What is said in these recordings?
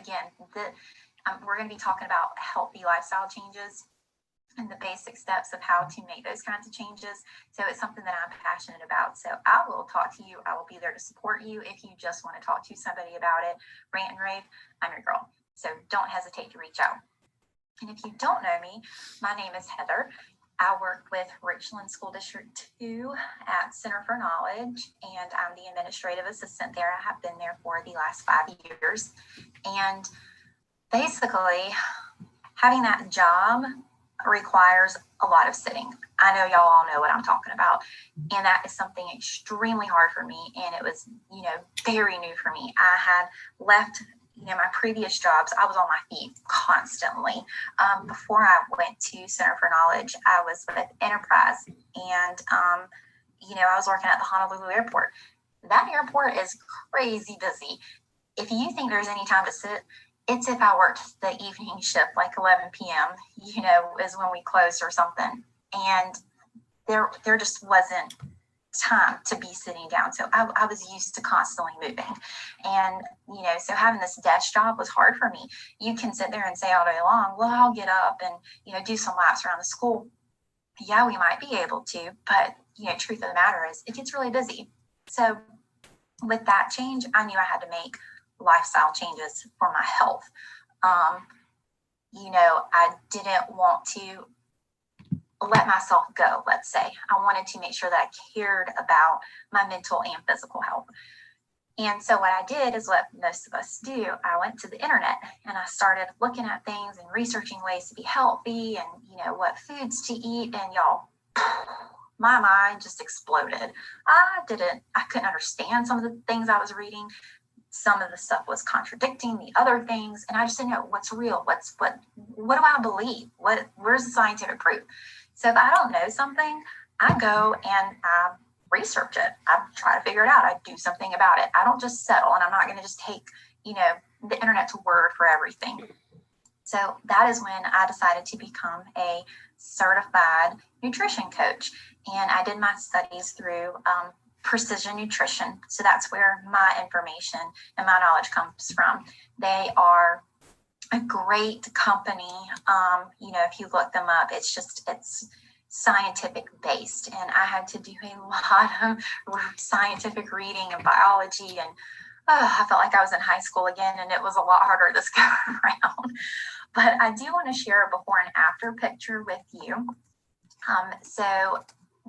again, we're going to be talking about healthy lifestyle changes and the basic steps of how to make those kinds of changes. So it's something that I'm passionate about. So I will talk to you. I will be there to support you. If you just want to talk to somebody about it, rant and rave, I'm your girl. So don't hesitate to reach out. And if you don't know me, my name is Heather. I work with Richland School District 2 at Center for Knowledge, and I'm the administrative assistant there. I have been there for the last 5 years. And basically, having that job requires a lot of sitting. I know y'all all know what I'm talking about. And that is something extremely hard for me. And it was, very new for me. I had left my previous jobs, I was on my feet constantly. Before I went to Center for Knowledge, I was with Enterprise, and I was working at the Honolulu airport. That airport is crazy busy. If you think there's any time to sit, it's if I worked the evening shift, like 11 p.m., is when we closed or something. And there just wasn't time to be sitting down. So I was used to constantly moving. And, so having this desk job was hard for me. You can sit there and say all day long, well, I'll get up and, do some laps around the school. Yeah, we might be able to, but, truth of the matter is it gets really busy. So with that change, I knew I had to make lifestyle changes for my health. I didn't want to let myself go, let's say. I wanted to make sure that I cared about my mental and physical health. And so what I did is what most of us do. I went to the internet and I started looking at things and researching ways to be healthy and, what foods to eat. And y'all, my mind just exploded. I couldn't understand some of the things I was reading. Some of the stuff was contradicting the other things. And I just didn't know what's real. What do I believe? Where's the scientific proof? So if I don't know something, I go and I research it. I try to figure it out. I do something about it. I don't just settle, and I'm not going to just take, the internet to word for everything. So that is when I decided to become a certified nutrition coach. And I did my studies through Precision Nutrition. So that's where my information and my knowledge comes from. They are a great company. If you look them up, it's scientific based. And I had to do a lot of scientific reading and biology. And I felt like I was in high school again, and it was a lot harder this go around. But I do want to share a before and after picture with you. So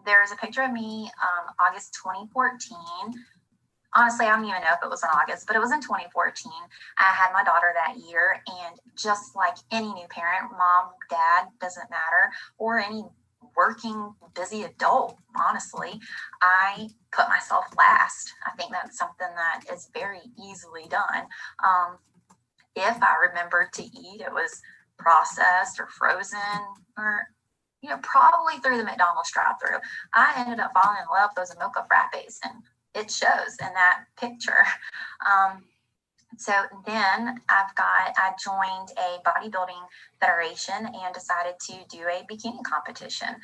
there's a picture of me, August 2014. Honestly, I don't even know if it was in August, but it was in 2014. I had my daughter that year, and just like any new parent, mom, dad, doesn't matter, or any working, busy adult, honestly, I put myself last. I think that's something that is very easily done. If I remembered to eat, it was processed or frozen or probably through the McDonald's drive-thru. I ended up falling in love with those mocha frappes, and it shows in that picture. So then I joined a bodybuilding federation and decided to do a bikini competition.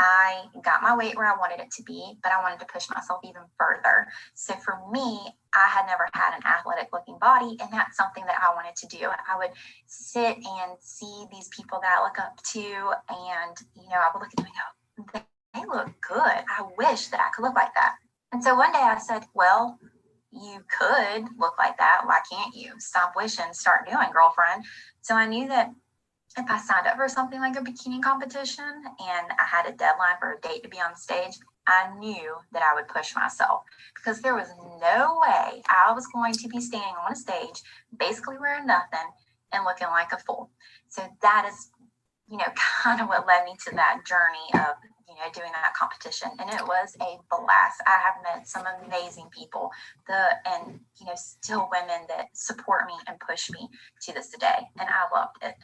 I got my weight where I wanted it to be, but I wanted to push myself even further. So for me, I had never had an athletic looking body, and that's something that I wanted to do. I would sit and see these people that I look up to, and, I would look at them and go, they look good. I wish that I could look like that. And so one day I said, well, you could look like that. Why can't you? Stop wishing, start doing, girlfriend. So I knew that if I signed up for something like a bikini competition and I had a deadline for a date to be on stage, I knew that I would push myself, because there was no way I was going to be standing on a stage, basically wearing nothing and looking like a fool. So that is, kind of what led me to that journey of, doing that competition. And it was a blast. I have met some amazing people, still women that support me and push me to this day. And I loved it.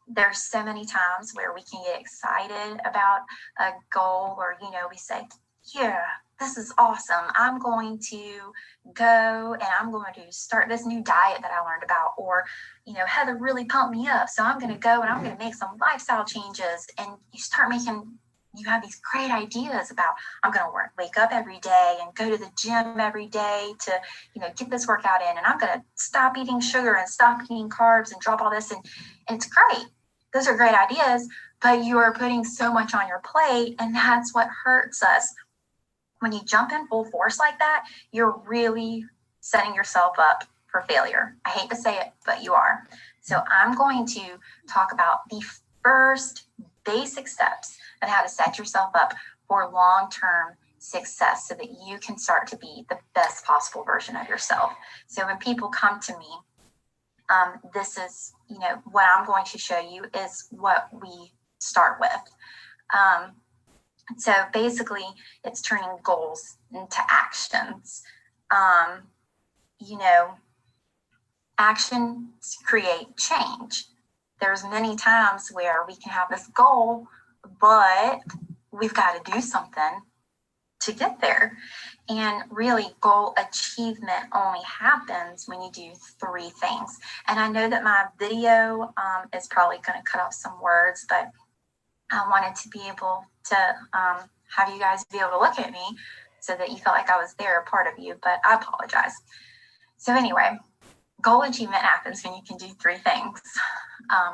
There's so many times where we can get excited about a goal, or, we say, yeah, this is awesome. I'm going to go and I'm going to start this new diet that I learned about, or, Heather really pumped me up, so I'm going to go and I'm going to make some lifestyle changes. And you start making, you have these great ideas about, I'm going to wake up every day and go to the gym every day to, get this workout in, and I'm going to stop eating sugar and stop eating carbs and drop all this. And it's great. Those are great ideas, but you are putting so much on your plate, and that's what hurts us. When you jump in full force like that, you're really setting yourself up for failure. I hate to say it, but you are. So I'm going to talk about the first basic steps of how to set yourself up for long-term success so that you can start to be the best possible version of yourself. So when people come to me, this is, what I'm going to show you is what we start with. So basically, it's turning goals into actions. Actions create change. There's many times where we can have this goal, but we've got to do something to get there. And really, goal achievement only happens when you do 3 things. And I know that my video is probably going to cut off some words, but I wanted to be able to have you guys be able to look at me so that you felt like I was there, a part of you, but I apologize. So anyway, goal achievement happens when you can do 3 things.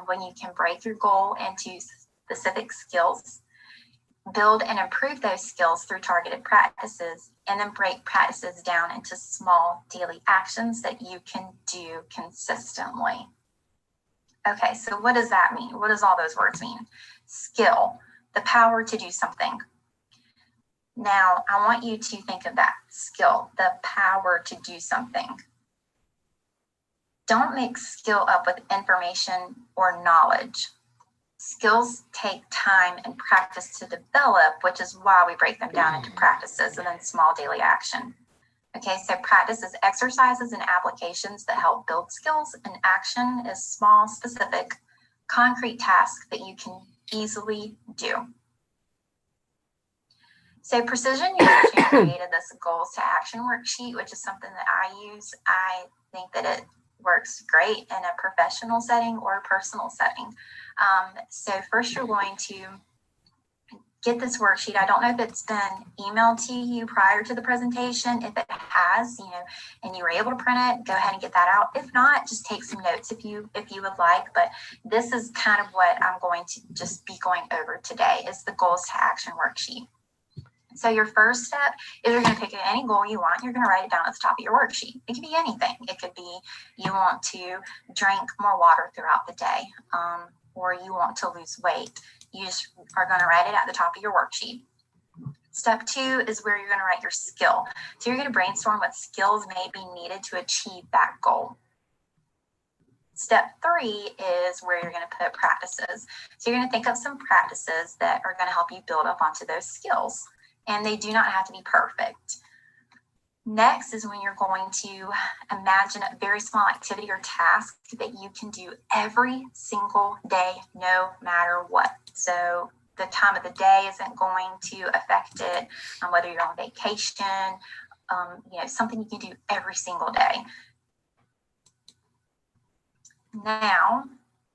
When you can break your goal into specific skills, build and improve those skills through targeted practices, and then break practices down into small daily actions that you can do consistently. Okay, so what does that mean? What does all those words mean? Skill, the power to do something. Now, I want you to think of that skill, the power to do something. Don't mix skill up with information or knowledge. Skills take time and practice to develop, which is why we break them down into practices and then small daily action. Okay, so practice is exercises and applications that help build skills, and action is small, specific, concrete tasks that you can easily do. So Precision Nutrition created this goals to action worksheet, which is something that I use. I think that it works great in a professional setting or a personal setting. So first you're going to get this worksheet. I don't know if it's been emailed to you prior to the presentation. If it has, and you were able to print it, go ahead and get that out. If not, just take some notes if you would like. But this is kind of what I'm going to just be going over today, is the goals to action worksheet. So your first step is you're going to pick any goal you want. You're going to write it down at the top of your worksheet. It could be anything. It could be you want to drink more water throughout the day, or you want to lose weight. You just are going to write it at the top of your worksheet. Step 2 is where you're going to write your skill. So you're going to brainstorm what skills may be needed to achieve that goal. Step 3 is where you're going to put practices. So you're going to think of some practices that are going to help you build up onto those skills. And they do not have to be perfect. Next is when you're going to imagine a very small activity or task that you can do every single day, no matter what. So the time of the day isn't going to affect it, whether you're on vacation, something you can do every single day. Now,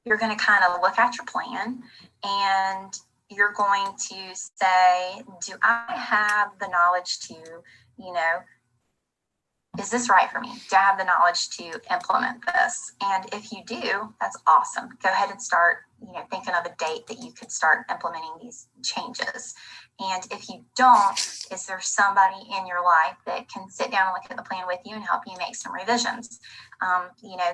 you're going to kind of look at your plan, and you're going to say, do I have the knowledge to, is this right for me? Do I have the knowledge to implement this? And if you do, that's awesome. Go ahead and start, thinking of a date that you could start implementing these changes. And if you don't, is there somebody in your life that can sit down and look at the plan with you and help you make some revisions?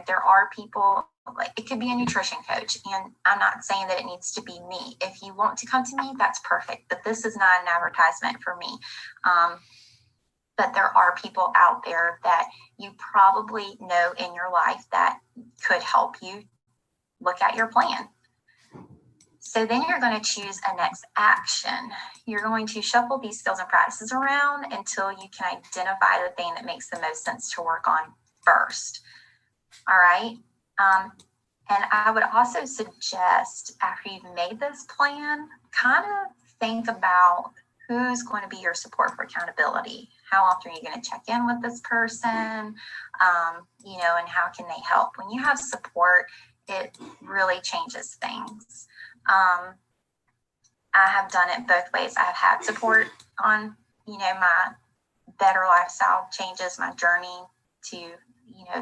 There are people, like it could be a nutrition coach, and I'm not saying that it needs to be me. If you want to come to me, that's perfect, but this is not an advertisement for me. But there are people out there that you probably know in your life that could help you look at your plan. So then you're going to choose a next action. You're going to shuffle these skills and practices around until you can identify the thing that makes the most sense to work on first. All right. And I would also suggest, after you've made this plan, kind of think about who's going to be your support for accountability. How often are you going to check in with this person? And how can they help? When you have support, it really changes things. I have done it both ways. I've had support on, my better lifestyle changes, my journey to,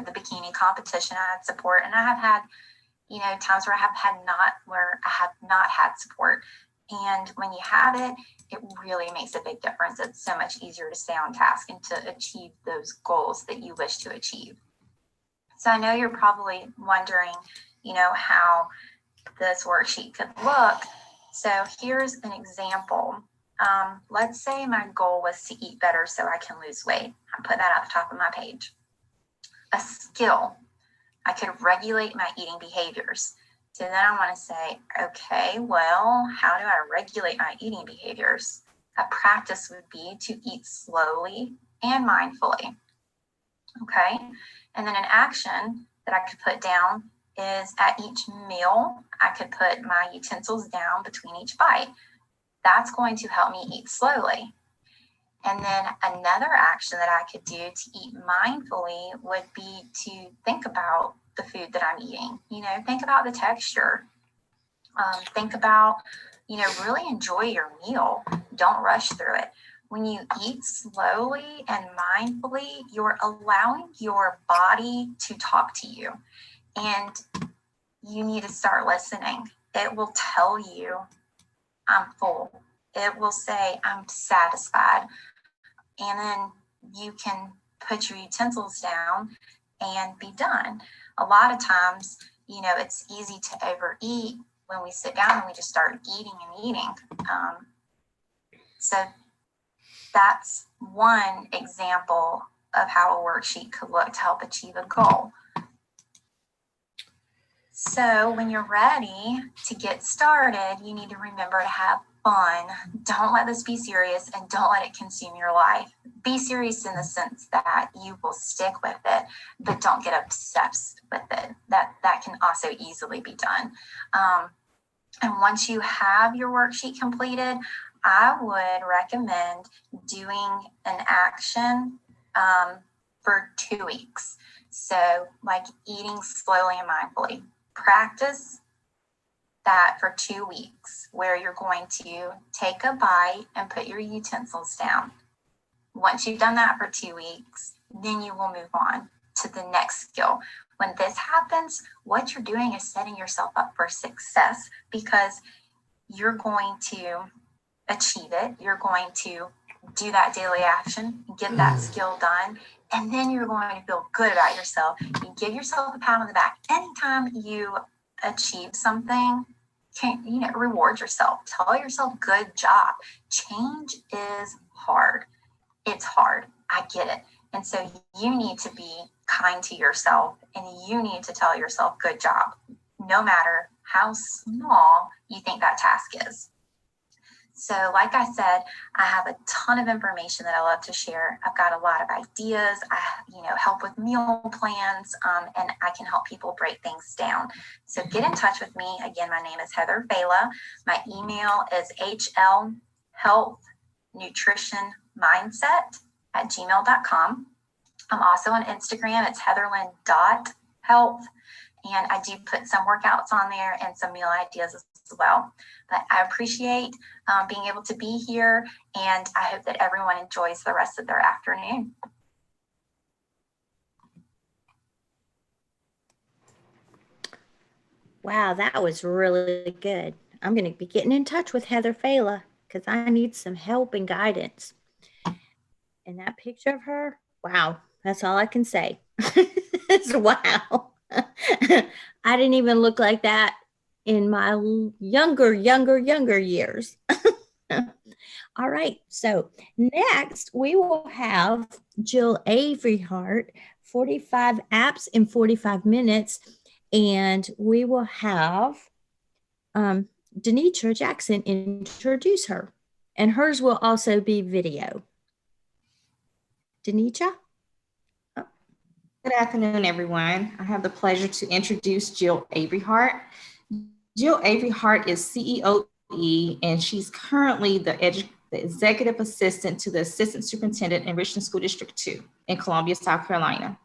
the bikini competition. I had support, and I have had, times where I have not had support. And when you have it, it really makes a big difference. It's so much easier to stay on task and to achieve those goals that you wish to achieve. So I know you're probably wondering, how this worksheet could look. So here's an example. Let's say my goal was to eat better so I can lose weight. I put that at the top of my page. A skill, I could regulate my eating behaviors. So then I want to say, okay, well, how do I regulate my eating behaviors? A practice would be to eat slowly and mindfully. Okay, and then an action that I could put down is at each meal, I could put my utensils down between each bite. That's going to help me eat slowly. And then another action that I could do to eat mindfully would be to think about the food that I'm eating. Think about the texture. Think about, really enjoy your meal. Don't rush through it. When you eat slowly and mindfully, you're allowing your body to talk to you. And you need to start listening. It will tell you, I'm full. It will say, I'm satisfied. And then you can put your utensils down and be done. A lot of times, it's easy to overeat when we sit down and we just start eating and eating. So that's one example of how a worksheet could look to help achieve a goal. So when you're ready to get started, you need to remember to have fun. Don't let this be serious, and don't let it consume your life. Be serious in the sense that you will stick with it, but don't get obsessed with it. That can also easily be done. And once you have your worksheet completed, I would recommend doing an action for 2 weeks. So like eating slowly and mindfully. Practice that for 2 weeks, where you're going to take a bite and put your utensils down. Once you've done that for 2 weeks, then you will move on to the next skill. When this happens, what you're doing is setting yourself up for success, because you're going to achieve it. You're going to do that daily action, get that skill done, and then you're going to feel good about yourself. You give yourself a pat on the back. Anytime you achieve something, reward yourself. Tell yourself, good job. Change is hard. It's hard. I get it. And so you need to be kind to yourself, and you need to tell yourself, good job, no matter how small you think that task is. So like I said, I have a ton of information that I love to share. I've got a lot of ideas. I help with meal plans, and I can help people break things down. So get in touch with me. Again, my name is Heather Failla. My email is hlhealthnutritionmindset@gmail.com. I'm also on Instagram. It's heatherlyn.health. And I do put some workouts on there and some meal ideas as well. But I appreciate being able to be here, and I hope that everyone enjoys the rest of their afternoon. Wow, that was really good. I'm going to be getting in touch with Heather Failla because I need some help and guidance. And that picture of her, wow, that's all I can say. It's wow. I didn't even look like that in my younger years. All right. So next we will have Jill Averyhart, 45 apps in 45 minutes. And we will have Denitra Jackson introduce her. And hers will also be video. Denitra? Oh. Good afternoon, everyone. I have the pleasure to introduce Jill Averyhart. Jill Averyhart is CEOE, and she's currently the executive assistant to the assistant superintendent in Richland School District 2 in Columbia, South Carolina.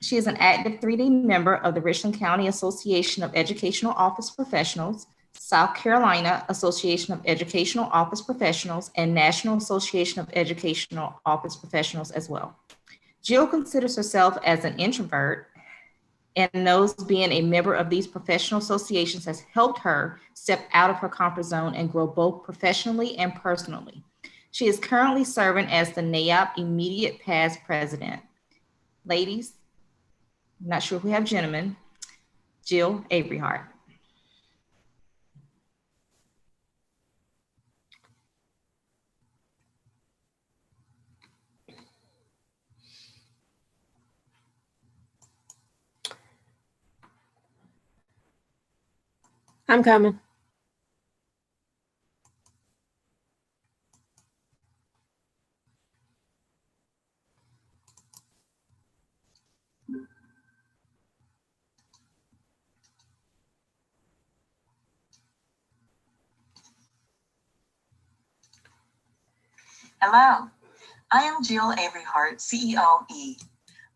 She is an active 3D member of the Richland County Association of Educational Office Professionals, South Carolina Association of Educational Office Professionals, and National Association of Educational Office Professionals as well. Jill considers herself as an introvert and knows being a member of these professional associations has helped her step out of her comfort zone and grow both professionally and personally. She is currently serving as the NAEOP Immediate Past President. Ladies, I'm not sure if we have gentlemen, Jill Averyhart. I'm coming. Hello, I am Jill Averyhart, CEOE.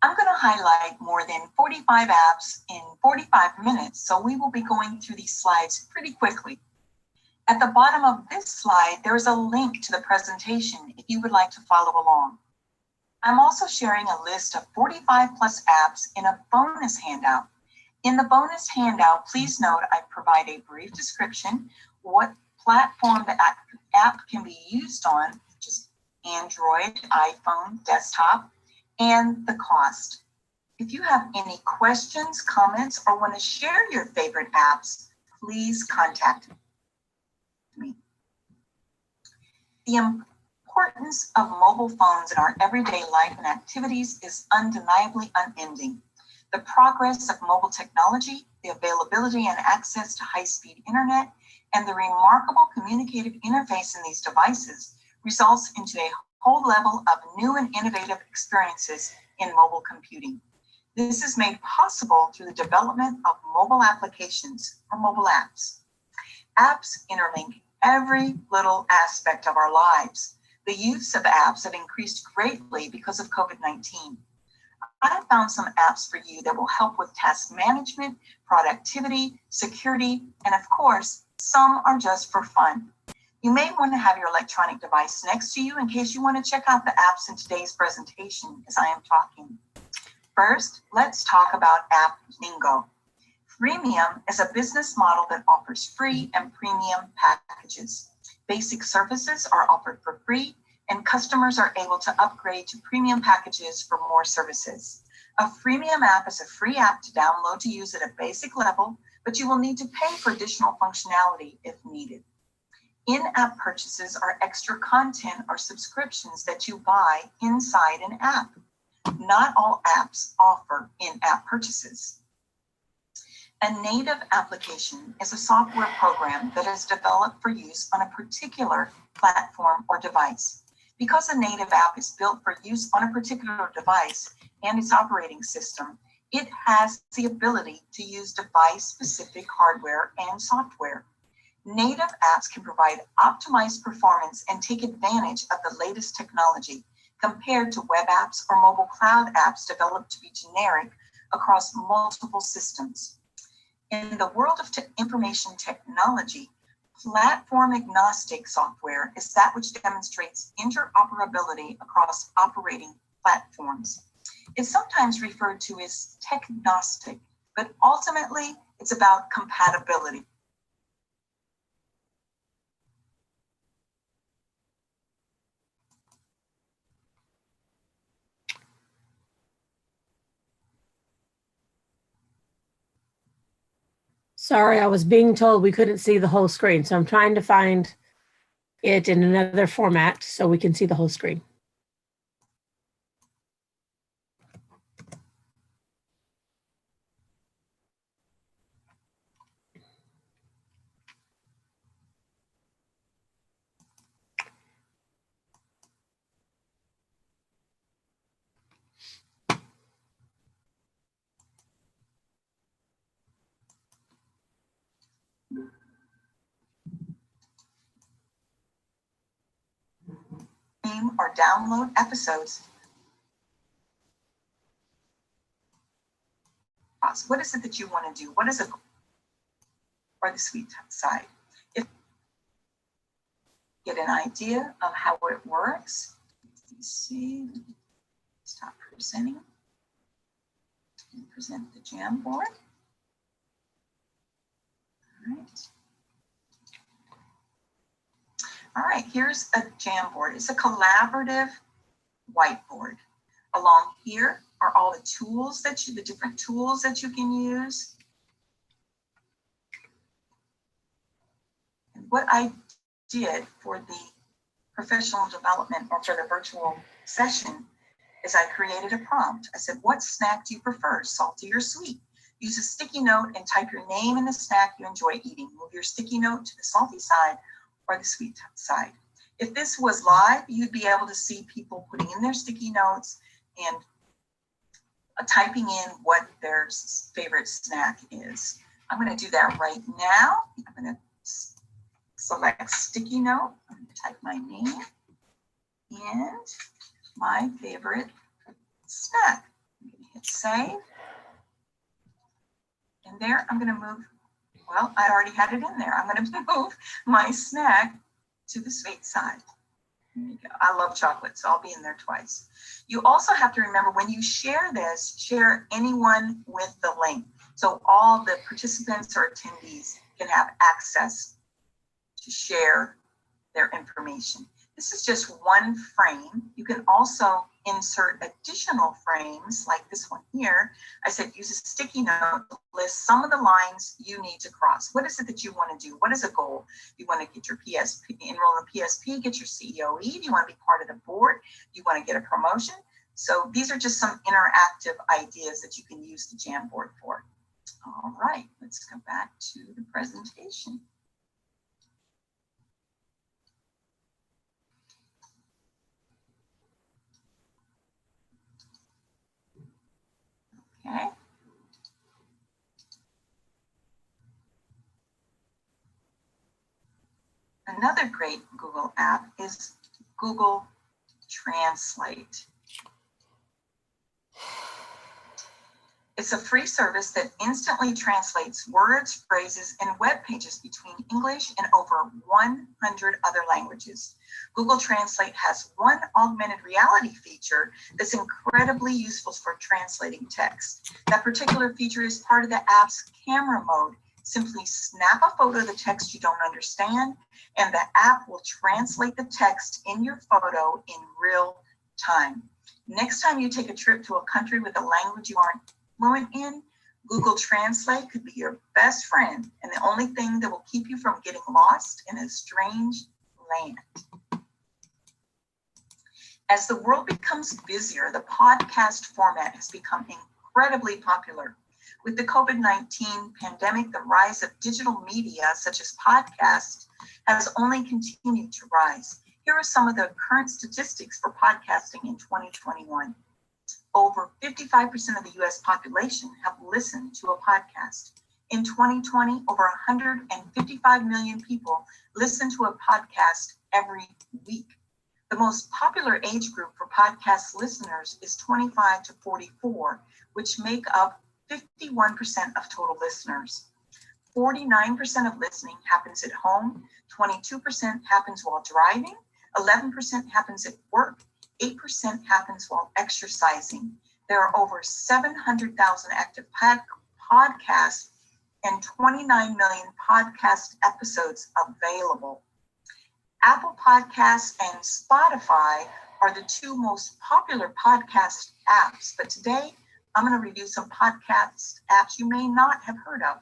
I'm going to highlight more than 45 apps in 45 minutes, so we will be going through these slides pretty quickly. At the bottom of this slide, there is a link to the presentation if you would like to follow along. I'm also sharing a list of 45 plus apps in a bonus handout. In the bonus handout, please note I provide a brief description, what platform the app can be used on, just Android, iPhone, desktop, and the cost. If you have any questions, comments, or want to share your favorite apps, please contact me. The importance of mobile phones in our everyday life and activities is undeniably unending. The progress of mobile technology, the availability and access to high-speed internet, and the remarkable communicative interface in these devices results into a whole level of new and innovative experiences in mobile computing. This is made possible through the development of mobile applications or mobile apps. Apps interlink every little aspect of our lives. The use of apps have increased greatly because of COVID-19. I have found some apps for you that will help with task management, productivity, security, and of course, some are just for fun. You may want to have your electronic device next to you in case you want to check out the apps in today's presentation as I am talking. First, let's talk about App Lingo. Freemium is a business model that offers free and premium packages. Basic services are offered for free, and customers are able to upgrade to premium packages for more services. A freemium app is a free app to download to use at a basic level, but you will need to pay for additional functionality if needed. In-app purchases are extra content or subscriptions that you buy inside an app. Not all apps offer in-app purchases. A native application is a software program that is developed for use on a particular platform or device. Because a native app is built for use on a particular device and its operating system, it has the ability to use device-specific hardware and software. Native apps can provide optimized performance and take advantage of the latest technology compared to web apps or mobile cloud apps developed to be generic across multiple systems. In the world of information technology, platform-agnostic software is that which demonstrates interoperability across operating platforms. It's sometimes referred to as technostic, but ultimately it's about compatibility. Sorry, I was being told we couldn't see the whole screen, so I'm trying to find it in another format so we can see the whole screen. Or download episodes. What is it that you want to do? What is it? Or the sweet side. get an idea of how it works. Let's see, stop presenting and present the Jamboard. All right, here's a Jamboard. It's a collaborative whiteboard. Along here are all the tools the different tools that you can use. And what I did for the professional development or for the virtual session is I created a prompt. I said, what snack do you prefer, salty or sweet? Use a sticky note and type your name and the snack you enjoy eating. Move your sticky note to the salty side or the sweet side. If this was live, you'd be able to see people putting in their sticky notes and typing in what their favorite snack is. I'm going to do that right now. I'm going to select sticky note. I'm going to type my name and my favorite snack. I'm going to hit save. And there, I'm going to move, well, I already had it in there. I'm going to move my snack to the sweet side. There you go. I love chocolate, so I'll be in there twice. You also have to remember when you share this, share anyone with the link. So all the participants or attendees can have access to share their information. This is just one frame. You can also insert additional frames like this one here. I said use a sticky note to list some of the lines you need to cross. What is it that you want to do? What is a goal? You want to get your PSP, enroll in PSP, get your CEOE? Do you want to be part of the board? Do you want to get a promotion? So these are just some interactive ideas that you can use the Jamboard for. All right, let's go back to the presentation. Okay. Another great Google app is Google Translate. It's a free service that instantly translates words, phrases, and web pages between English and over 100 other languages. Google Translate has one augmented reality feature that's incredibly useful for translating text. That particular feature is part of the app's camera mode. Simply snap a photo of the text you don't understand, and the app will translate the text in your photo in real time. Next time you take a trip to a country with a language you aren't fluent in, Google Translate could be your best friend and the only thing that will keep you from getting lost in a strange land. As the world becomes busier, the podcast format has become incredibly popular. With the COVID-19 pandemic, the rise of digital media, such as podcasts, has only continued to rise. Here are some of the current statistics for podcasting in 2021. Over 55% of the US population have listened to a podcast. In 2020, over 155 million people listen to a podcast every week. The most popular age group for podcast listeners is 25 to 44, which make up 51% of total listeners. 49% of listening happens at home, 22% happens while driving, 11% happens at work, 8% happens while exercising. There are over 700,000 active podcasts and 29 million podcast episodes available. Apple Podcasts and Spotify are the two most popular podcast apps, but today I'm going to review some podcast apps you may not have heard of.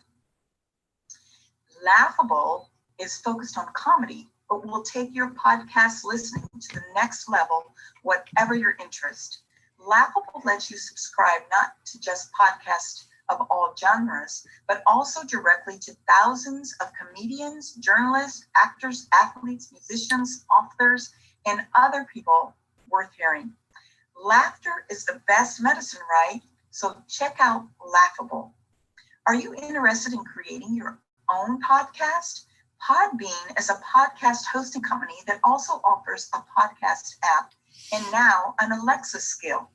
Laughable is focused on comedy, but will take your podcast listening to the next level, whatever your interest. Laughable lets you subscribe not to just podcasts of all genres, but also directly to thousands of comedians, journalists, actors, athletes, musicians, authors, and other people worth hearing. Laughter is the best medicine, right? So check out Laughable. Are you interested in creating your own podcast? Podbean is a podcast hosting company that also offers a podcast app and now an Alexa skill.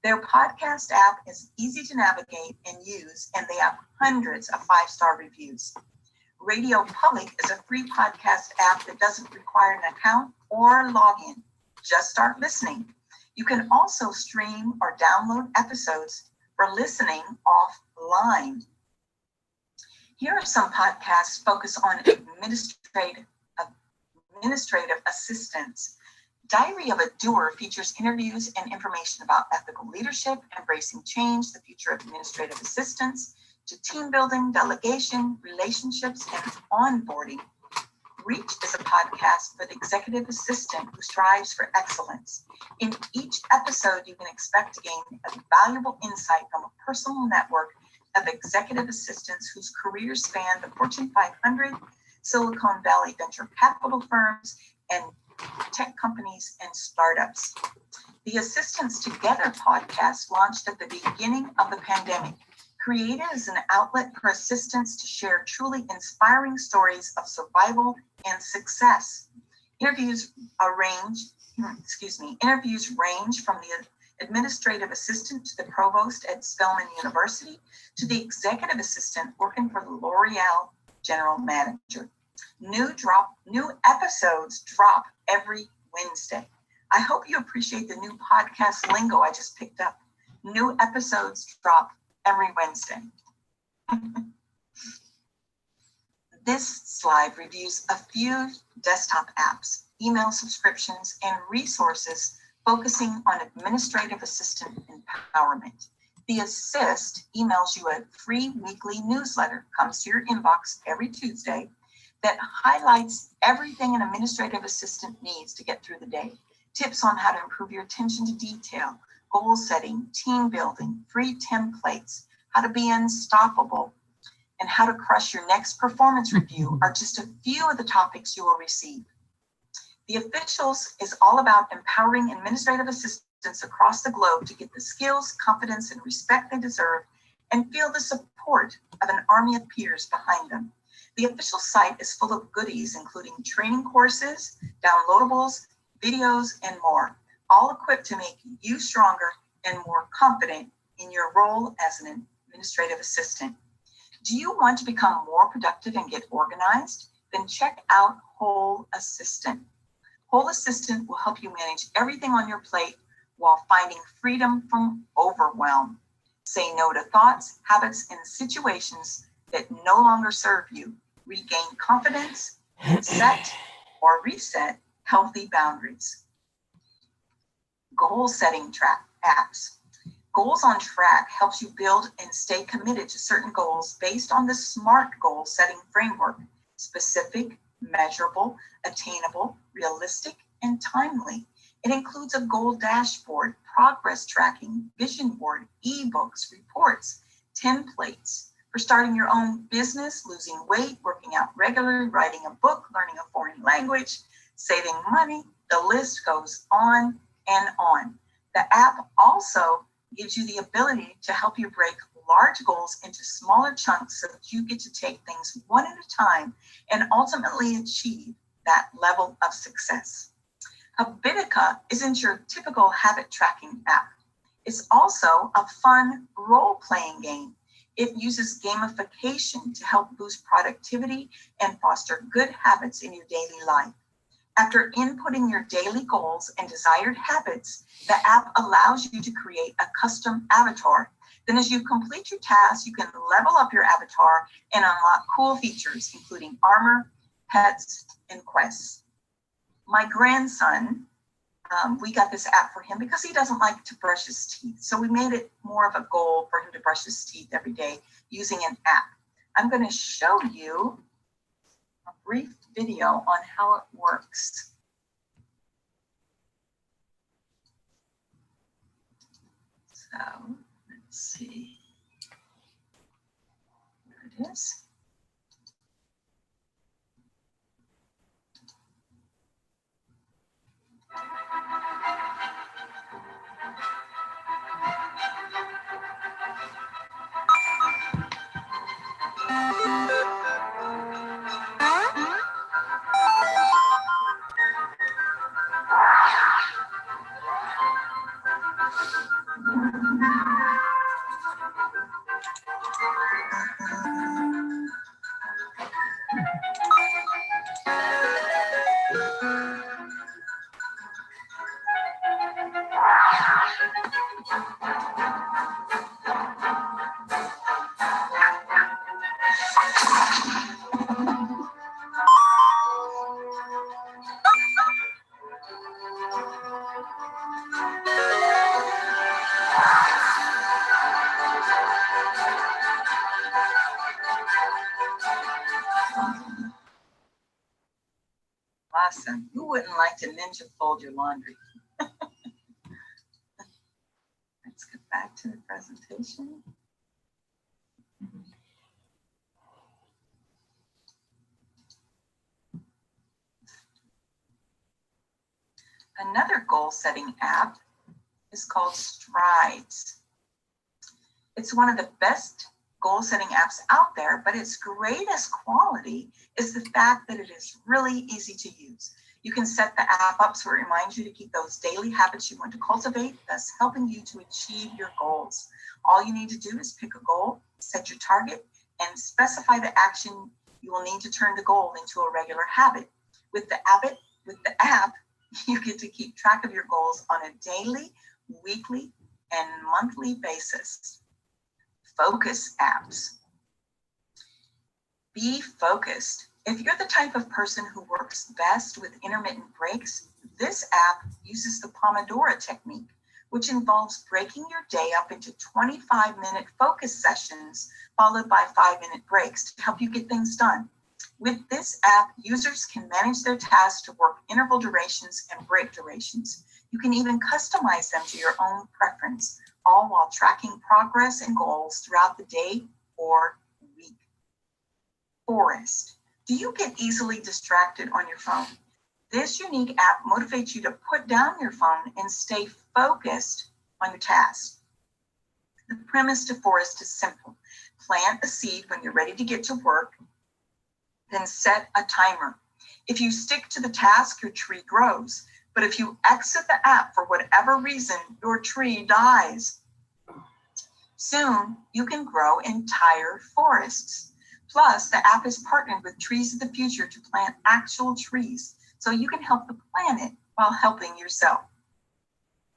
Their podcast app is easy to navigate and use, and they have hundreds of 5-star reviews. Radio Public is a free podcast app that doesn't require an account or login. Just start listening. You can also stream or download episodes for listening offline. Here are some podcasts focused on administrative assistance. Diary of a Doer features interviews and information about ethical leadership, embracing change, the future of administrative assistance, to team building, delegation, relationships, and onboarding. Reach is a podcast for the executive assistant who strives for excellence. In each episode, you can expect to gain a valuable insight from a personal network of executive assistants whose careers span the Fortune 500, Silicon Valley venture capital firms, and tech companies and startups. The Assistants Together podcast launched at the beginning of the pandemic, created as an outlet for assistants to share truly inspiring stories of survival and success. Interviews range from the administrative assistant to the provost at Spelman University to the executive assistant working for the L'Oreal general manager. New episodes drop every Wednesday. I hope you appreciate the new podcast lingo I just picked up. New episodes drop every Wednesday. This slide reviews a few desktop apps, email subscriptions, and resources focusing on administrative assistant empowerment. The Assist emails you a free weekly newsletter, comes to your inbox every Tuesday, that highlights everything an administrative assistant needs to get through the day. Tips on how to improve your attention to detail, goal setting, team building, free templates, how to be unstoppable, and how to crush your next performance review are just a few of the topics you will receive. The Officials is all about empowering administrative assistants across the globe to get the skills, confidence, and respect they deserve and feel the support of an army of peers behind them. The official site is full of goodies, including training courses, downloadables, videos, and more, all equipped to make you stronger and more confident in your role as an administrative assistant. Do you want to become more productive and get organized? Then check out Whole Assistant. Whole Assistant will help you manage everything on your plate while finding freedom from overwhelm. Say no to thoughts, habits, and situations that no longer serve you. Regain confidence and set or reset healthy boundaries. Goal setting apps. Goals on Track helps you build and stay committed to certain goals based on the SMART goal setting framework: specific, measurable, attainable, realistic, and timely. It includes a goal dashboard, progress tracking, vision board, ebooks, reports, templates for starting your own business, losing weight, working out regularly, writing a book, learning a foreign language, saving money. The list goes on and on. The app also gives you the ability to help you break large goals into smaller chunks so that you get to take things one at a time and ultimately achieve that level of success. Habitica isn't your typical habit tracking app. It's also a fun role-playing game. It uses gamification to help boost productivity and foster good habits in your daily life. After inputting your daily goals and desired habits, the app allows you to create a custom avatar. Then as you complete your tasks, you can level up your avatar and unlock cool features, including armor, pets, and quests. My grandson, we got this app for him because he doesn't like to brush his teeth. So we made it more of a goal for him to brush his teeth every day using an app. I'm going to show you a brief video on how it works. So let's see. There it is. Awesome. Who wouldn't like to ninja fold your laundry? Let's get back to the presentation. Another goal-setting app is called Strides. It's one of the best goal-setting apps out there, but its greatest quality is the fact that it is really easy to use. You can set the app up so it reminds you to keep those daily habits you want to cultivate, thus helping you to achieve your goals. All you need to do is pick a goal, set your target, and specify the action you will need to turn the goal into a regular habit. With the app, you get to keep track of your goals on a daily, weekly, and monthly basis. Focus apps. Be focused. If you're the type of person who works best with intermittent breaks, this app uses the Pomodoro technique, which involves breaking your day up into 25-minute focus sessions, followed by 5-minute breaks to help you get things done. With this app, users can manage their tasks to work interval durations and break durations. You can even customize them to your own preference, all while tracking progress and goals throughout the day or week. Forest. Do you get easily distracted on your phone? This unique app motivates you to put down your phone and stay focused on your task. The premise to Forest is simple. Plant a seed when you're ready to get to work, then set a timer. If you stick to the task, your tree grows. But if you exit the app for whatever reason, your tree dies. Soon, you can grow entire forests. Plus, the app is partnered with Trees of the Future to plant actual trees, so you can help the planet while helping yourself.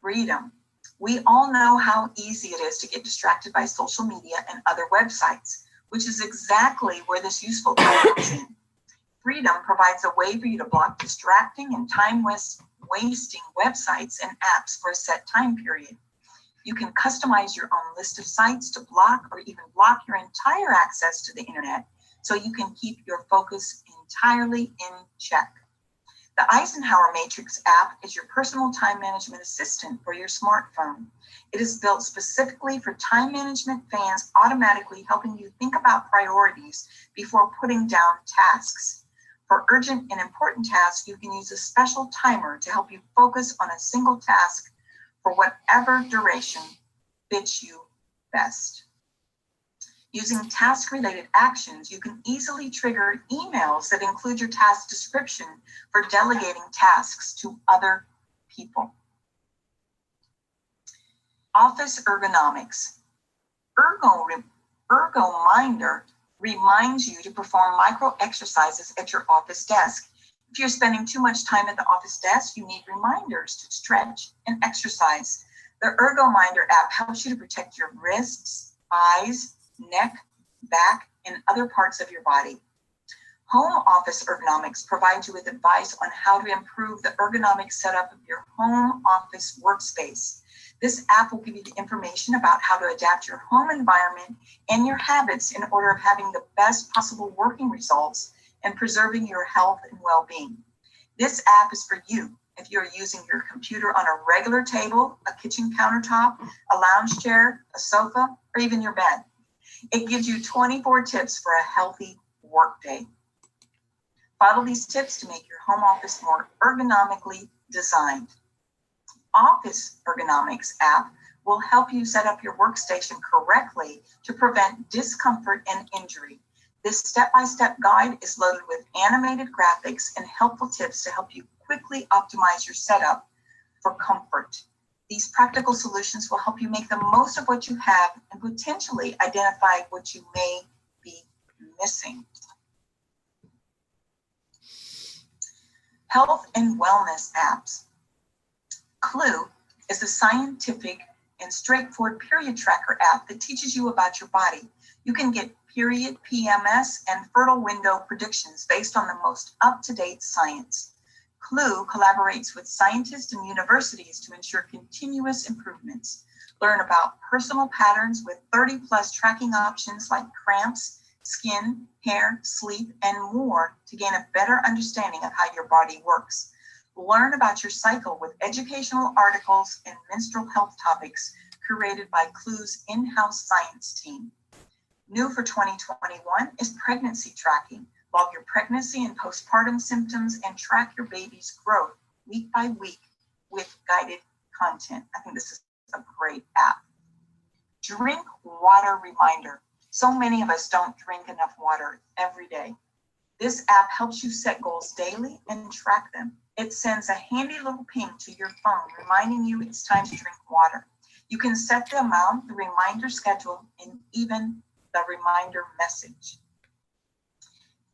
Freedom. We all know how easy it is to get distracted by social media and other websites, which is exactly where this useful tool comes in. Freedom provides a way for you to block distracting and time-wasting websites and apps for a set time period. You can customize your own list of sites to block or even block your entire access to the internet so you can keep your focus entirely in check. The Eisenhower Matrix app is your personal time management assistant for your smartphone. It is built specifically for time management fans, automatically helping you think about priorities before putting down tasks. For urgent and important tasks, you can use a special timer to help you focus on a single task for whatever duration fits you best. Using task-related actions, you can easily trigger emails that include your task description for delegating tasks to other people. Office ergonomics. ErgoMinder reminds you to perform micro exercises at your office desk. If you're spending too much time at the office desk, you need reminders to stretch and exercise. The ErgoMinder app helps you to protect your wrists, eyes, neck, back, and other parts of your body. Home office ergonomics provides you with advice on how to improve the ergonomic setup of your home office workspace. This app will give you the information about how to adapt your home environment and your habits in order of having the best possible working results and preserving your health and well-being. This app is for you if you're using your computer on a regular table, a kitchen countertop, a lounge chair, a sofa, or even your bed. It gives you 24 tips for a healthy workday. Follow these tips to make your home office more ergonomically designed. Office Ergonomics app will help you set up your workstation correctly to prevent discomfort and injury. This step-by-step guide is loaded with animated graphics and helpful tips to help you quickly optimize your setup for comfort. These practical solutions will help you make the most of what you have and potentially identify what you may be missing. Health and wellness apps. Clue is a scientific and straightforward period tracker app that teaches you about your body. You can get period, PMS, and fertile window predictions based on the most up-to-date science. Clue collaborates with scientists and universities to ensure continuous improvements. Learn about personal patterns with 30+ tracking options like cramps, skin, hair, sleep, and more to gain a better understanding of how your body works. Learn about your cycle with educational articles and menstrual health topics curated by Clue's in-house science team. New for 2021 is pregnancy tracking. Log your pregnancy and postpartum symptoms and track your baby's growth week by week with guided content. I think this is a great app. Drink water reminder. So many of us don't drink enough water every day. This app helps you set goals daily and track them. It sends a handy little ping to your phone reminding you it's time to drink water. You can set the amount, the reminder schedule, and even the reminder message.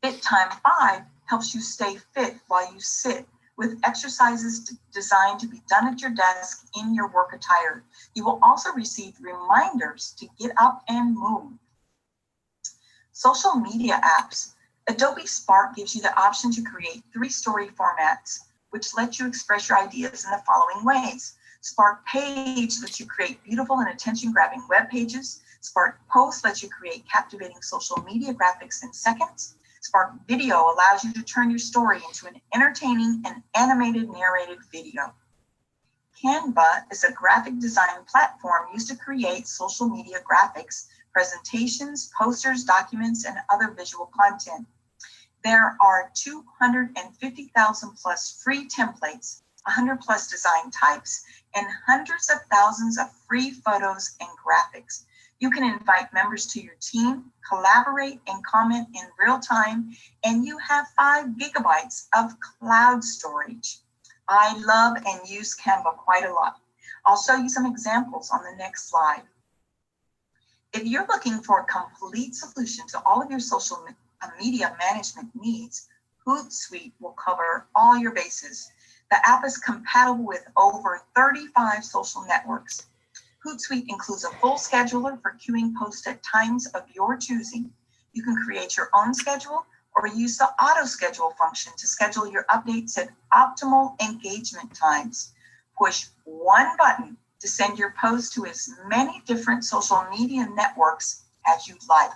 Fit Time 5 helps you stay fit while you sit with exercises designed to be done at your desk in your work attire. You will also receive reminders to get up and move. Social media apps. Adobe Spark gives you the option to create 3-story formats, which let you express your ideas in the following ways. Spark Page lets you create beautiful and attention-grabbing web pages. Spark Post lets you create captivating social media graphics in seconds. Spark Video allows you to turn your story into an entertaining and animated narrated video. Canva is a graphic design platform used to create social media graphics, presentations, posters, documents, and other visual content. There are 250,000 plus free templates, 100 plus design types, and hundreds of thousands of free photos and graphics. You can invite members to your team, collaborate and comment in real time, and you have 5 gigabytes of cloud storage. I love and use Canva quite a lot. I'll show you some examples on the next slide. If you're looking for a complete solution to all of your social media management needs, Hootsuite will cover all your bases. The app is compatible with over 35 social networks. Hootsuite includes a full scheduler for queuing posts at times of your choosing. You can create your own schedule or use the auto schedule function to schedule your updates at optimal engagement times. Push one button to send your post to as many different social media networks as you'd like.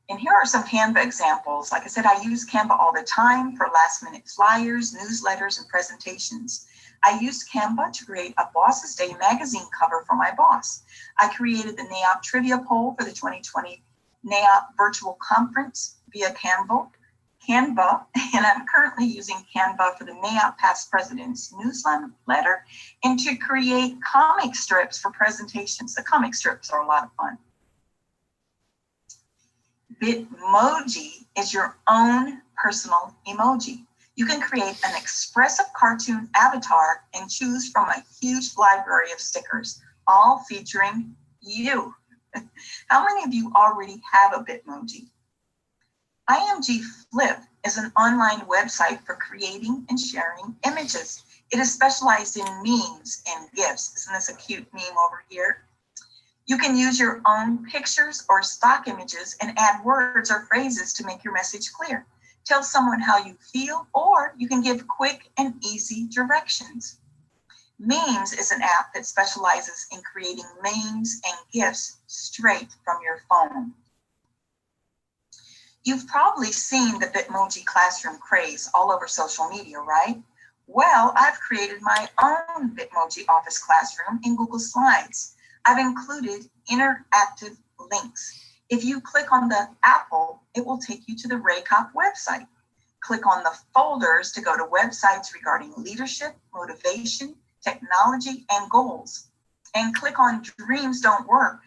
And here are some Canva examples. Like I said, I use Canva all the time for last-minute flyers, newsletters, and presentations. I used Canva to create a Boss's Day magazine cover for my boss. I created the NAEOP trivia poll for the 2020 NAEOP virtual conference via Canva, and I'm currently using Canva for the NAEOP past president's newsletter and to create comic strips for presentations. The comic strips are a lot of fun. Bitmoji is your own personal emoji. You can create an expressive cartoon avatar and choose from a huge library of stickers, all featuring you. How many of you already have a Bitmoji? IMG Flip is an online website for creating and sharing images. It is specialized in memes and GIFs. Isn't this a cute meme over here? You can use your own pictures or stock images and add words or phrases to make your message clear. Tell someone how you feel, or you can give quick and easy directions. Memes is an app that specializes in creating memes and GIFs straight from your phone. You've probably seen the Bitmoji classroom craze all over social media, right? Well, I've created my own Bitmoji office classroom in Google Slides. I've included interactive links. If you click on the apple, it will take you to the RCAEOP website. Click on the folders to go to websites regarding leadership, motivation, technology, and goals. And click on Dreams Don't Work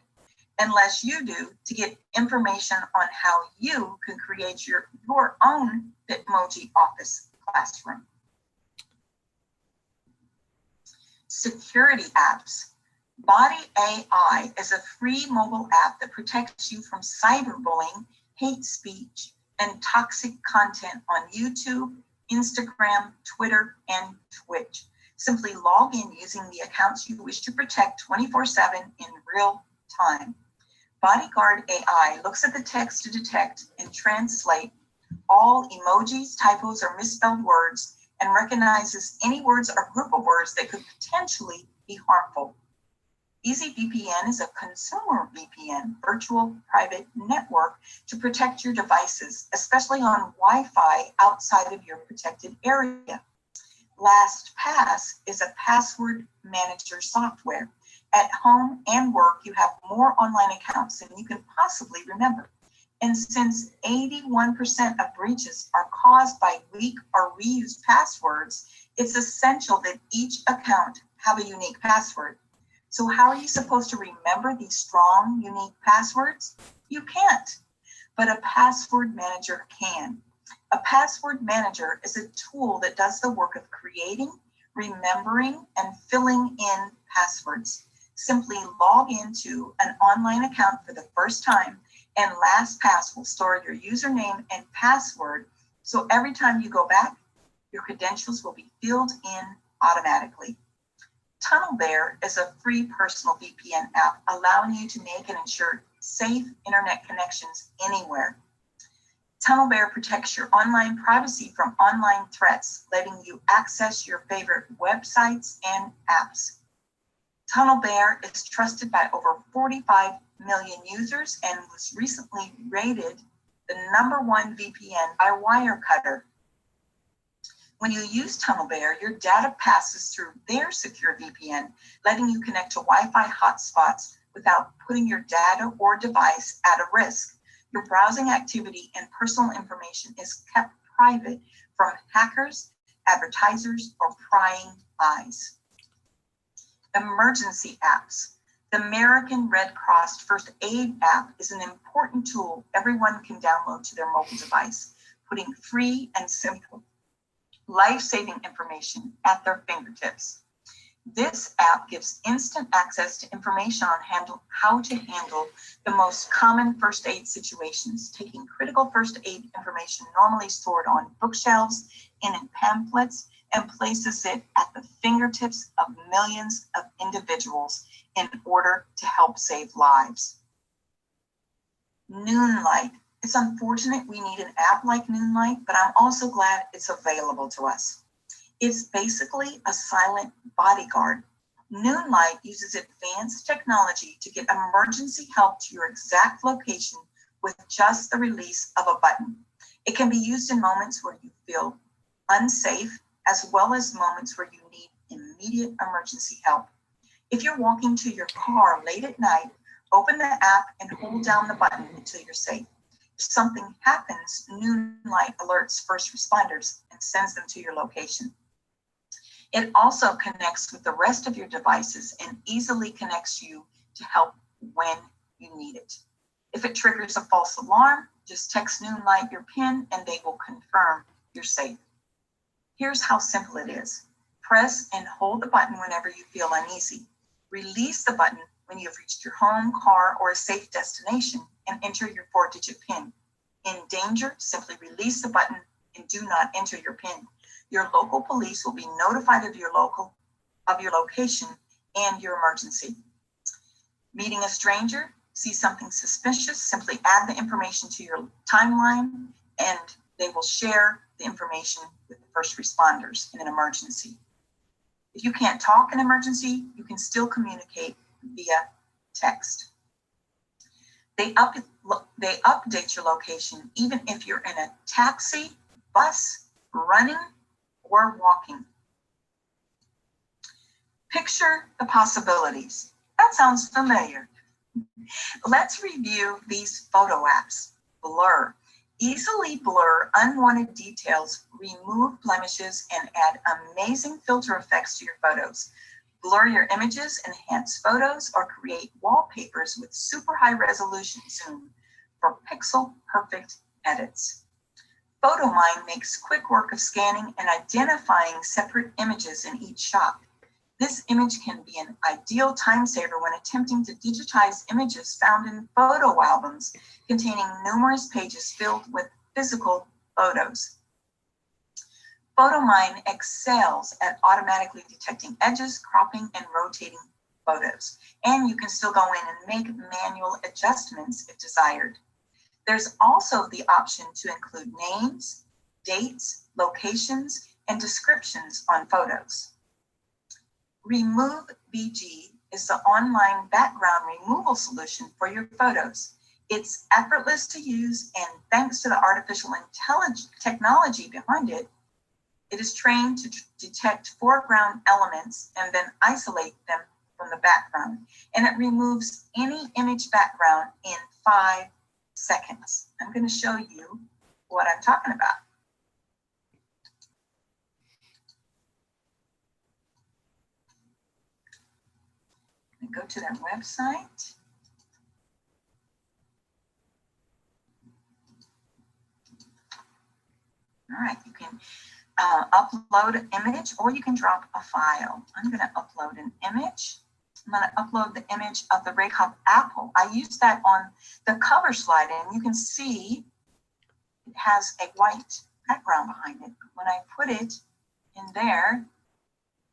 Unless You Do to get information on how you can create your own Bitmoji office classroom. Security apps. Body AI is a free mobile app that protects you from cyberbullying, hate speech, and toxic content on YouTube, Instagram, Twitter, and Twitch. Simply log in using the accounts you wish to protect 24/7 in real time. Bodyguard AI looks at the text to detect and translate all emojis, typos, or misspelled words and recognizes any words or group of words that could potentially be harmful. EasyVPN is a consumer VPN, virtual private network, to protect your devices, especially on Wi-Fi outside of your protected area. LastPass is a password manager software. At home and work, you have more online accounts than you can possibly remember. And since 81% of breaches are caused by weak or reused passwords, it's essential that each account have a unique password. So how are you supposed to remember these strong, unique passwords? You can't, but a password manager can. A password manager is a tool that does the work of creating, remembering, and filling in passwords. Simply log into an online account for the first time, and LastPass will store your username and password, so every time you go back, your credentials will be filled in automatically. TunnelBear is a free personal VPN app allowing you to make and ensure safe internet connections anywhere. TunnelBear protects your online privacy from online threats, letting you access your favorite websites and apps. TunnelBear is trusted by over 45 million users and was recently rated the #1 VPN by Wirecutter. When you use TunnelBear, your data passes through their secure VPN, letting you connect to Wi-Fi hotspots without putting your data or device at a risk. Your browsing activity and personal information is kept private from hackers, advertisers, or prying eyes. Emergency apps. The American Red Cross First Aid app is an important tool everyone can download to their mobile device, putting free and simple life-saving information at their fingertips. This app gives instant access to information on how to handle the most common first aid situations, taking critical first aid information normally stored on bookshelves and in pamphlets and places it at the fingertips of millions of individuals in order to help save lives. Noonlight. It's unfortunate we need an app like Noonlight, but I'm also glad it's available to us. It's basically a silent bodyguard. Noonlight uses advanced technology to get emergency help to your exact location with just the release of a button. It can be used in moments where you feel unsafe, as well as moments where you need immediate emergency help. If you're walking to your car late at night, open the app and hold down the button until you're safe. If something happens, Noonlight alerts first responders and sends them to your location. It also connects with the rest of your devices and easily connects you to help when you need it. If it triggers a false alarm, just text Noonlight your PIN and they will confirm you're safe. Here's how simple it is. Press and hold the button whenever you feel uneasy. Release the button when you have reached your home, car, or a safe destination and enter your 4-digit PIN. In danger, simply release the button and do not enter your PIN. Your local police will be notified of your location and your emergency. Meeting a stranger, see something suspicious, simply add the information to your timeline and they will share the information with the first responders in an emergency. If you can't talk in an emergency, you can still communicate via text. They update your location even if you're in a taxi, bus, running, or walking. Picture the possibilities. That sounds familiar. Let's review these photo apps. Blur. Easily blur unwanted details, remove blemishes, and add amazing filter effects to your photos. Blur your images, enhance photos, or create wallpapers with super high resolution zoom for pixel perfect edits. PhotoMine makes quick work of scanning and identifying separate images in each shot. This image can be an ideal time saver when attempting to digitize images found in photo albums containing numerous pages filled with physical photos. PhotoMine excels at automatically detecting edges, cropping, and rotating photos. And you can still go in and make manual adjustments if desired. There's also the option to include names, dates, locations, and descriptions on photos. Remove BG is the online background removal solution for your photos. It's effortless to use, and thanks to the artificial intelligence technology behind it, it is trained to detect foreground elements and then isolate them from the background. And it removes any image background in 5 seconds. I'm going to show you what I'm talking about. Go to their website. All right, you can upload an image or you can drop a file. I'm going to upload an image. I'm going to upload the image of the RCAEOP apple. I used that on the cover slide, and you can see it has a white background behind it. When I put it in there,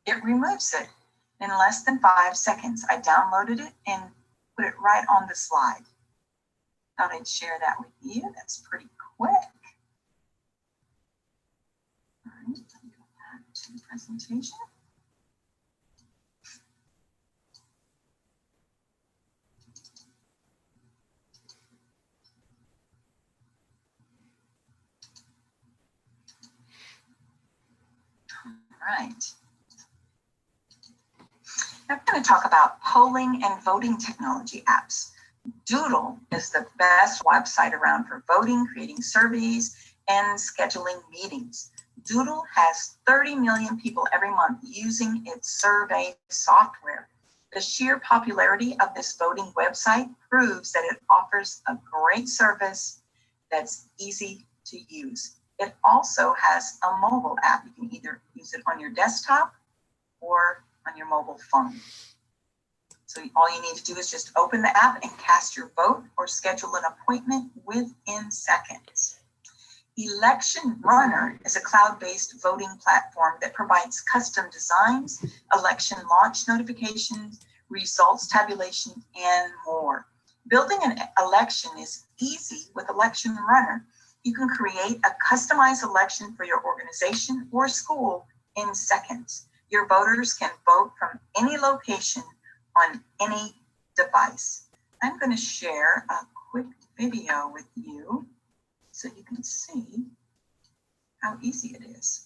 it removes it in less than 5 seconds. I downloaded it and put it right on the slide. Thought I'd share that with you. That's pretty quick. All right, let me go back to the presentation. All right. Now I'm going to talk about polling and voting technology apps. Doodle is the best website around for voting, creating surveys, and scheduling meetings. Doodle has 30 million people every month using its survey software. The sheer popularity of this voting website proves that it offers a great service that's easy to use. It also has a mobile app. You can either use it on your desktop or on your mobile phone. So all you need to do is just open the app and cast your vote or schedule an appointment within seconds. Election Runner is a cloud-based voting platform that provides custom designs, election launch notifications, results tabulation, and more. Building an election is easy with Election Runner. You can create a customized election for your organization or school in seconds. Your voters can vote from any location on any device. I'm going to share a quick video with you so you can see how easy it is.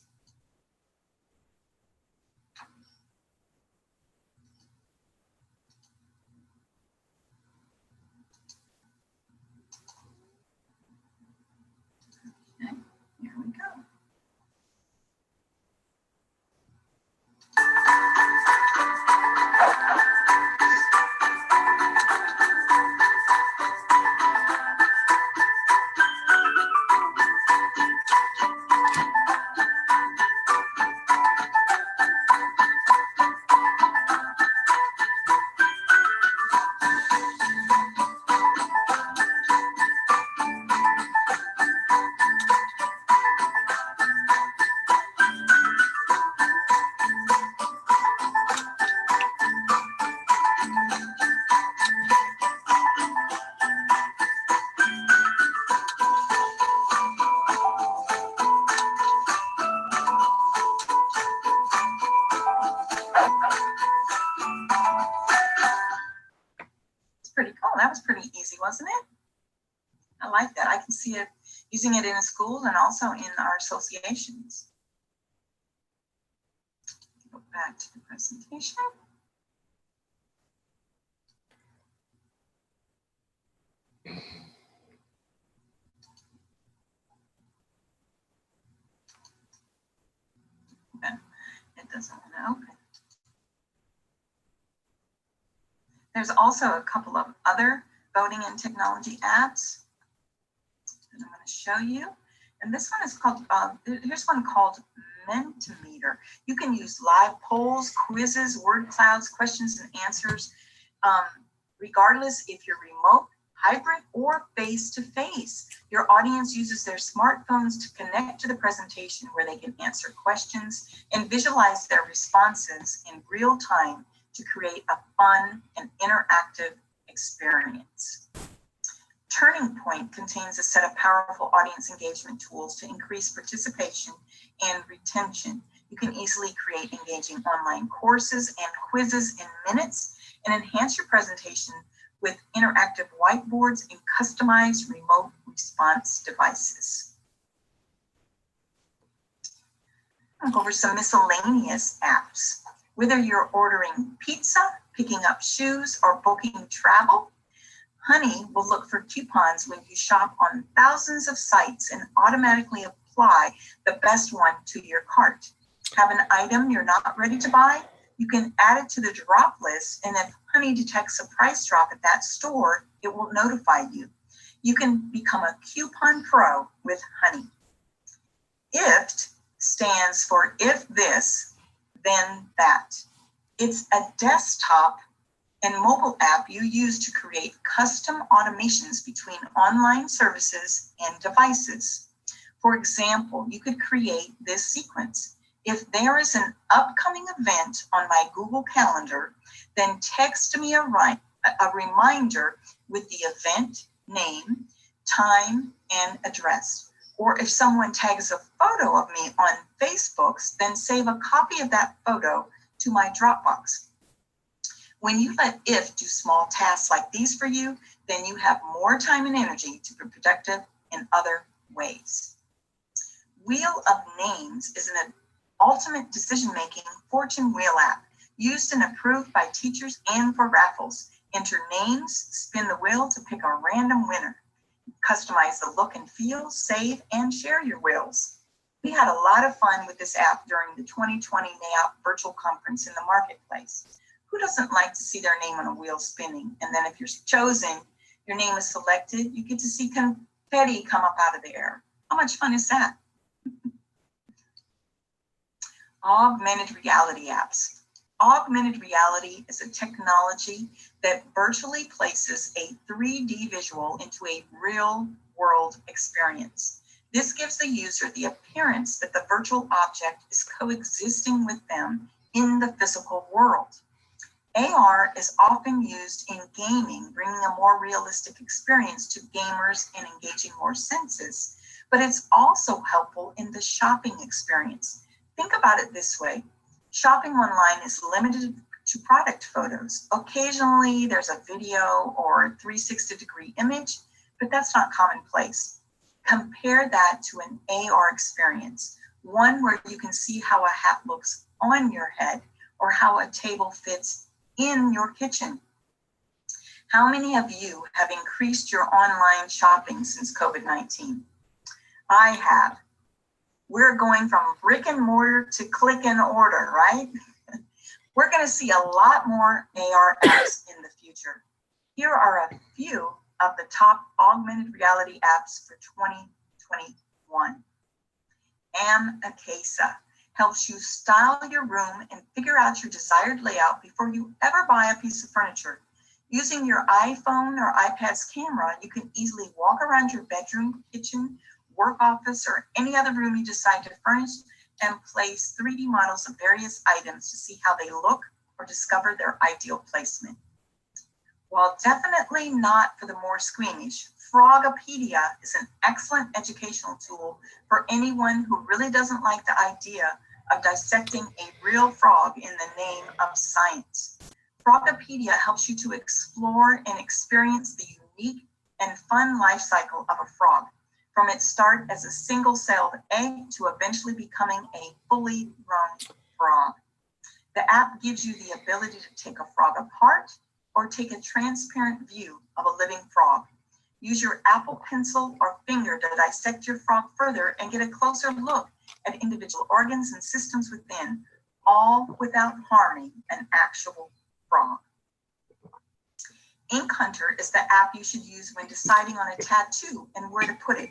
Okay, here we go. Pretty cool. That was pretty easy, wasn't it? I like that. I can see it using it in a school and also in our associations. Go back to the presentation. Okay. It doesn't want to open. There's also a couple of other voting and technology apps that I'm going to show you. And this one is called, here's one called Mentimeter. You can use live polls, quizzes, word clouds, questions and answers, regardless if you're remote, hybrid, or face-to-face. Your audience uses their smartphones to connect to the presentation where they can answer questions and visualize their responses in real time to create a fun and interactive experience. Turning Point contains a set of powerful audience engagement tools to increase participation and retention. You can easily create engaging online courses and quizzes in minutes and enhance your presentation with interactive whiteboards and customized remote response devices. I'll go over some miscellaneous apps. Whether you're ordering pizza, picking up shoes, or booking travel, Honey will look for coupons when you shop on thousands of sites and automatically apply the best one to your cart. Have an item you're not ready to buy? You can add it to the drop list, and if Honey detects a price drop at that store, it will notify you. You can become a coupon pro with Honey. IFT stands for if this, then that. It's a desktop and mobile app you use to create custom automations between online services and devices. For example, you could create this sequence. If there is an upcoming event on my Google Calendar, then text me a reminder with the event name, time, and address. Or if someone tags a photo of me on Facebook, then save a copy of that photo to my Dropbox. When you let IF do small tasks like these for you, then you have more time and energy to be productive in other ways. Wheel of Names is an ultimate decision-making fortune wheel app used and approved by teachers and for raffles. Enter names, spin the wheel to pick a random winner. Customize the look and feel, save, and share your wheels. We had a lot of fun with this app during the 2020 NAIOP virtual conference in the marketplace. Who doesn't like to see their name on a wheel spinning? And then if you're chosen, your name is selected, you get to see confetti come up out of the air. How much fun is that? Augmented reality apps. Augmented reality is a technology that virtually places a 3D visual into a real world experience. This gives the user the appearance that the virtual object is coexisting with them in the physical world. AR is often used in gaming, bringing a more realistic experience to gamers and engaging more senses, but it's also helpful in the shopping experience. Think about it this way. Shopping online is limited to product photos. Occasionally, there's a video or 360-degree image, but that's not commonplace. Compare that to an AR experience, one where you can see how a hat looks on your head or how a table fits in your kitchen. How many of you have increased your online shopping since COVID-19? I have. We're going from brick and mortar to click and order, right? We're going to see a lot more AR apps in the future. Here are a few of the top augmented reality apps for 2021. Amacasa helps you style your room and figure out your desired layout before you ever buy a piece of furniture. Using your iPhone or iPad's camera, you can easily walk around your bedroom, kitchen, work office, or any other room you decide to furnish and place 3D models of various items to see how they look or discover their ideal placement. While definitely not for the more squeamish, Frogopedia is an excellent educational tool for anyone who really doesn't like the idea of dissecting a real frog in the name of science. Frogopedia helps you to explore and experience the unique and fun life cycle of a frog, from its start as a single-celled egg to eventually becoming a fully grown frog. The app gives you the ability to take a frog apart or take a transparent view of a living frog. Use your Apple Pencil or finger to dissect your frog further and get a closer look at individual organs and systems within, all without harming an actual frog. Ink Hunter is the app you should use when deciding on a tattoo and where to put it.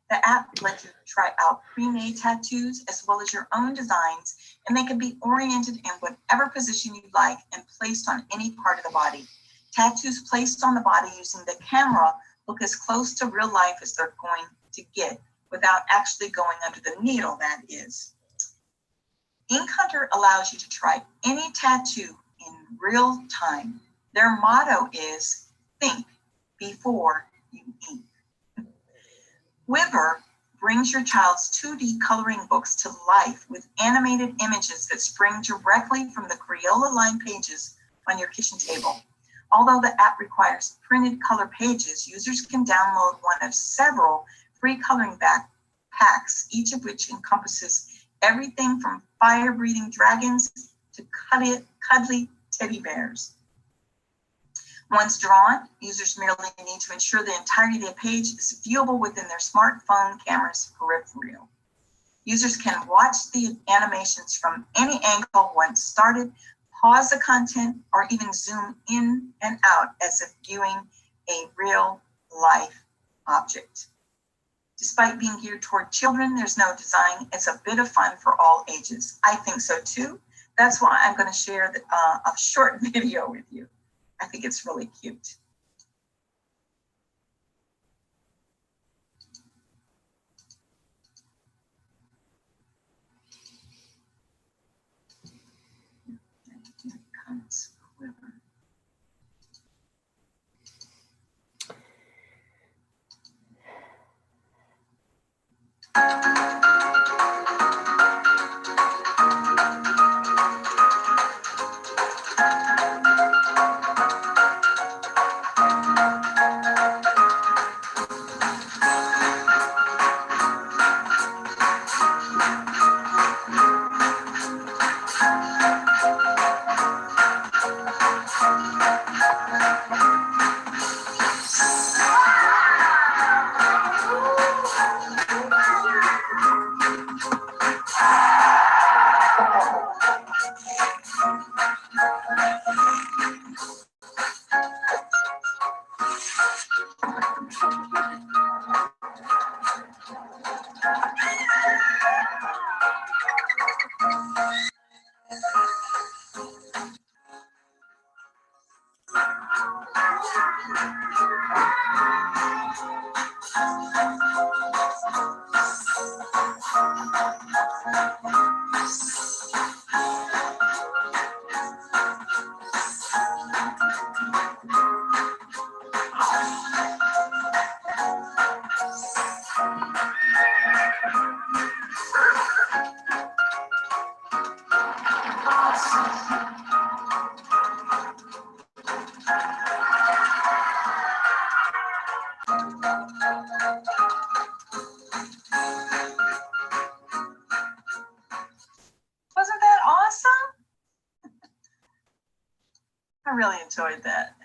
The app lets you try out pre-made tattoos as well as your own designs, and they can be oriented in whatever position you like and placed on any part of the body. Tattoos placed on the body using the camera look as close to real life as they're going to get without actually going under the needle, that is. Ink Hunter allows you to try any tattoo in real time. Their motto is think before you ink. Quiver brings your child's 2D coloring books to life with animated images that spring directly from the Crayola-lined pages on your kitchen table. Although the app requires printed color pages, users can download one of several free coloring packs, each of which encompasses everything from fire-breathing dragons to cuddly teddy bears. Once drawn, users merely need to ensure the entirety of the page is viewable within their smartphone camera's peripheral. Users can watch the animations from any angle once started, pause the content, or even zoom in and out as if viewing a real-life object. Despite being geared toward children, there's no design. It's a bit of fun for all ages. I think so too. That's why I'm going to share a short video with you. I think it's really cute. Here comes whoever. Wasn't that awesome? I really enjoyed that.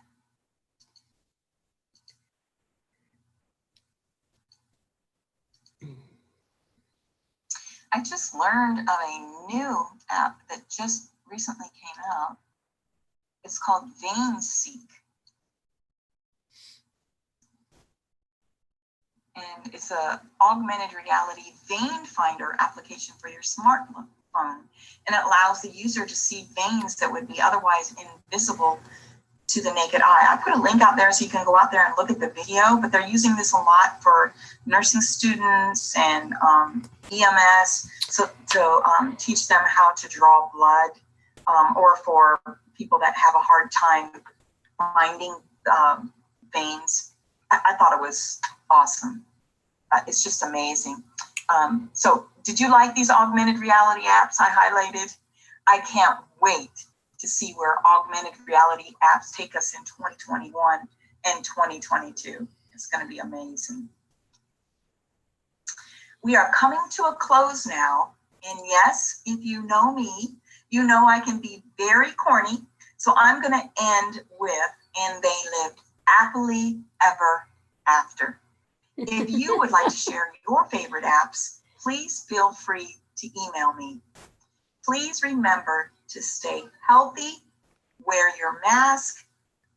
I just learned of a new app that just recently came out. It's called VeinSeek. And it's a augmented reality vein finder application for your smartphone. And it allows the user to see veins that would be otherwise invisible to the naked eye. I put a link out there so you can go out there and look at the video, but they're using this a lot for nursing students and EMS to teach them how to draw blood, or for people that have a hard time finding veins. I thought it was awesome. It's just amazing. So did you like these augmented reality apps I highlighted? I can't wait to see where augmented reality apps take us in 2021 and 2022. It's going to be amazing. We are coming to a close now. And yes, if you know me, you know I can be very corny. So I'm going to end with, and they lived happily ever after. If you would like to share your favorite apps, please feel free to email me. Please remember to stay healthy, wear your mask,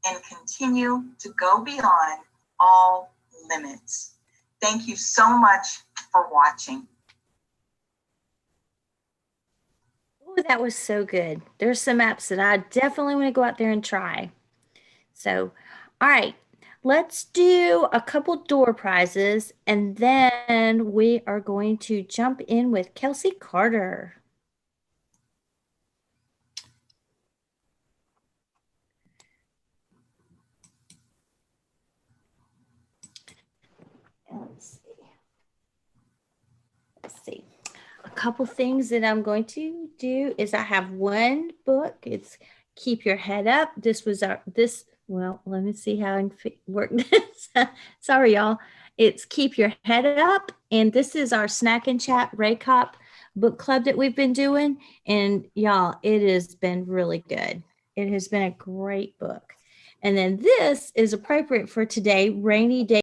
and continue to go beyond all limits. Thank you so much for watching. Oh, that was so good. There's some apps that I definitely want to go out there and try. So, all right, let's do a couple door prizes, and then we are going to jump in with Kelsey Carter. Let's see. couple things that I'm going to do is I have one book. It's Keep Your Head Up. This was well, let me see how I can work this. Sorry, y'all. It's Keep Your Head Up. And this is our Snack and Chat RCAEOP book club that we've been doing. And y'all, it has been really good. It has been a great book. And then this is appropriate for today, Rainy Day